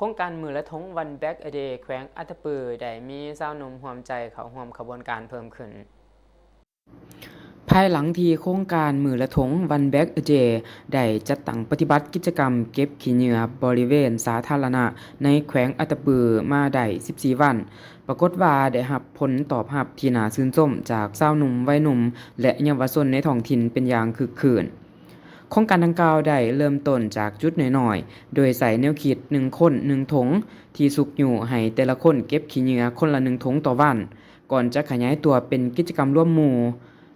ครงการมือละทงวันแบ็กเดย์แขวงอัตตปือได้มีชาวหนุ่มร่วมใจเข้าร่วมขบวนการเพิ่มขึ้นภายหลังที่โครงการมือละทงวันแบ็กเดย์ได้จัดตั้งปฏิบัติกิจกรรมเก็บขี้เหงื่อบริเวณสาธารณะในแขวงอัตตปือมาได้14วันปรากฏว่าได้รับผลตอบรับที่น่าชื่นชมจากชาวหนุ่มวัยหนุ่มและเยาวชนในท้องถิ่นเป็นอย่างคึกคืนโครงการดังกล่าวได้เริ่มต้นจากจุดน้อยๆโดยใส่แนวคิด1คน1ถุงที่สุกอยู่ให้แต่ละคนเก็บขี้เหงื่อคนละ1ถุงต่อวันก่อนจะขยายตัวเป็นกิจกรรมร่วมหมู่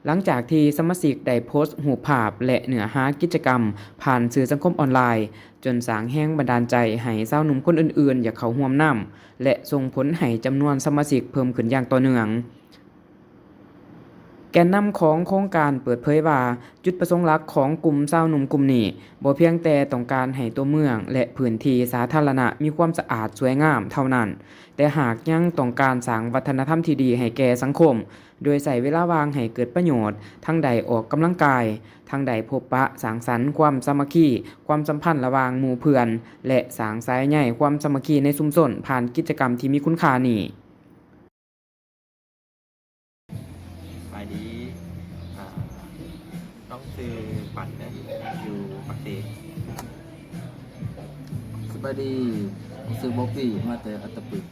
หลังจากที่สมาชิกได้โพสต์รูปภาพและเนื้อหากิจกรรมผ่านสื่อสังคมออนไลน์จนสร้างแรงบันดาลใจให้ชาวหนุ่มคนอื่นๆอยากเข้าร่วมนำและส่งผลให้จำนวนสมาชิกเพิ่มขึ้นอย่างต่อเนื่องแกนนำของโครงการเปิดเผยว่าจุดประสงค์หลักของกลุ่มชาวหนุ่มกลุ่มนี้บ่เพียงแต่ต้องการให้ตัวเมืองและพื้นที่สาธารณะมีความสะอาดสวยงามเท่านั้นแต่หากยังต้องการสร้างวัฒนธรรมที่ดีให้แก่สังคมโดยใช้เวลาว่างให้เกิดประโยชน์ทั้งใดออกกำลังกายทั้งใดพบปะสร้างสรรค์ความสามัคคีความสัมพันธ์ระหว่างหมู่เพื่อนและสร้างสายใยความสามัคคีในชุมชนผ่านกิจกรรมที่มีคุณค่านี้ไปดีต้องซื้อปั่นเนี่ยอยู่ปากเซสบายดีผมซื้อบ๊อบบี้มาแต่อัตตปือ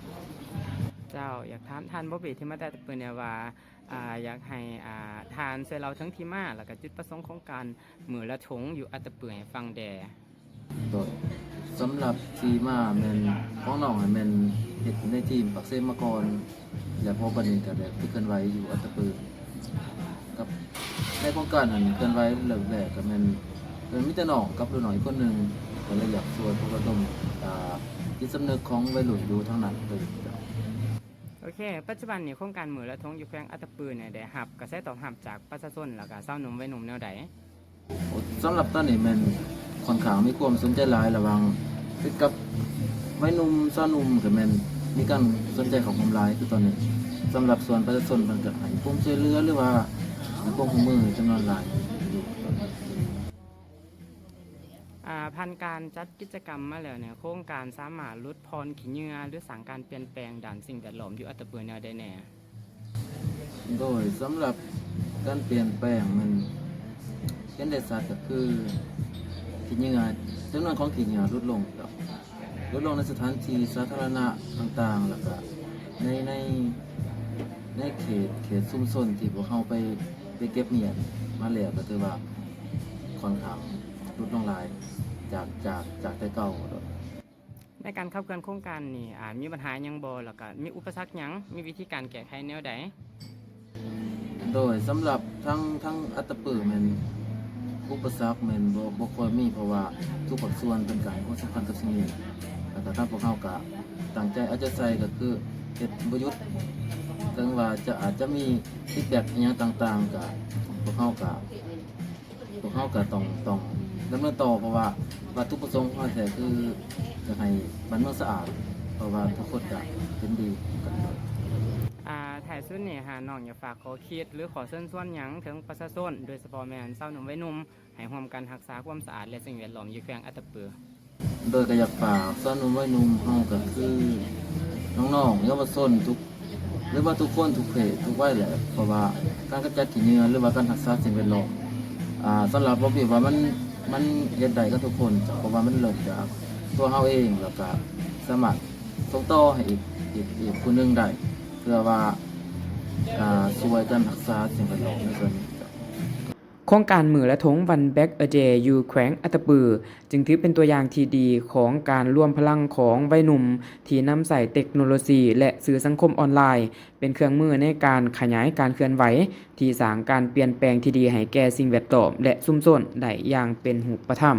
เจ้าอยากถามทานบ๊อบบี้ที่มาแต่ปืนเนี่ยว่าอยากให้ทานช่วยเราทั้งที่มาแล้วก็จุดประสงค์ของการมือละถงอยู่อัตตปือให้ฟังแด่โดยสำหรับทีมาแมนของน้องแมนเฮ็ดในทีมปักเซมาก่อนแล้วพอบัดนี้ก็ได้ที่เคลื่อนไหวอยู่อัตตปือกับในโครงการนั้นเคลื่อนไหวเริ่มแรกก็แม่นมีแต่น้องกับรุ่นน้อยคนนึงก็เลยอยากช่วยพวกระดมจิตสำนึกของวัยรุ่นอยู่ทั้งนั้นเลยโอเคปัจจุบันนี้โครงการมือละทงอยู่แขวงอัตตปือเนี่ยได้รับกระแสตอบรับจากประชาชนแล้วก็ชาวหนุ่มวัยหนุ่มแนวใดสำหรับตอนนี้แม่นค่อนข้างมีความสนใจหลายระหว่างกับวัยหนุ่มสาวหนุ่มก็แม่นมีการสนใจของผมหลายคือตอนนี้สำหรับส่วนประชาชนเพิ่นก็ให้ความช่วยเหลือหรือว่าให้ความร่วมมือจำนวนหลายอยู่ผ่านการจัดกิจกรรมมาแล้วเนี่ยโครงการสามารถลดพรขี้เหงื่อหรือสร้างการเปลี่ยนแปลงด้านสิ่งแวดล้อมอยู่อัตตปือแนวใดแน่โดยสำหรับการเปลี่ยนแปลงมันเห็นได้ชัดก็คือขี้เหงื่อจำนวนของขี้เหงื่อลดลงครับลดลงในสถานที่สาธารณะต่างๆแล้วก็ในเขตชุมชนที่พวกเขาไปเก็บเหงื่อมาแล้วก็ถือว่าค่อนข้างลดลงหลายจากแต่เก่าในการขับเคลื่อนโครงการนี่มีปัญหาหยังบ่แล้วก็มีอุปสรรคหยังมีวิธีการแก้ไขแนวใดโดยสำหรับทั้งอัตตปือมันอุปสรรคมันบ่ค่อยมีเพราะว่าทุกภาคส่วนเป็นการให้ความสำคัญกับสิ่งนี้แล้วก็ทางพวกเขาก็ตั้งใจเอาใจใส่ก็คือเฮ็ดบ่หยุดถึงว่าอาจจะมีฟีดแบ็กอีหยังต่างๆก็พวกเขาก็ต้องดำเนินต่อเพราะว่าวัตถุประสงค์ของเขาแท้คือจะให้บ้านเมืองสะอาดเพราะว่าทุกคนก็เป็นดีกันหมดถ่ายสุดนี่น้องอยากฝากขอคิดหรือขอเชิญชวนหยังถึงประชาชนโดยเฉพาะแม่นชาวหนุ่มวัยหนุ่มให้ร่วมกันรักษาความสะอาดและสิ่งแวดล้อมอยู่แขวงอัตตปือโดยก็อยากฝากสาวหนุ่มวัยหนุ่มเฮาก็คือน้องๆเยาวชนทุกหรือว่าทุกคนทุกเพศทุกวัยแหละเพราะว่าการกำจัดขี้เหงื่อหรือว่าการรักษาสิ่งแวดล้อมสำหรับผมคิดว่ามันเฮ็ดได้กับทุกคนเพราะว่ามันเริ่มจากตัวเฮาเองแล้วก็สามารถส่งต่อให้อีกคนนึงได้เพื่อว่าช่วยกันรักษาสิ่งแวดล้อมในส่วนนี้โครงการมือละทงวันแบ็กเดย์อยู่แขวงอัตตปือจึงถือเป็นตัวอย่างที่ดีของการร่วมพลังของวัยหนุ่มที่นำใส่เทคโนโลยีและสื่อสังคมออนไลน์เป็นเครื่องมือในการขยายการเคลื่อนไหวที่สร้างการเปลี่ยนแปลงที่ดีให้แก่สิ่งแวดล้อมและชุมชนได้อย่างเป็นรูปธรรม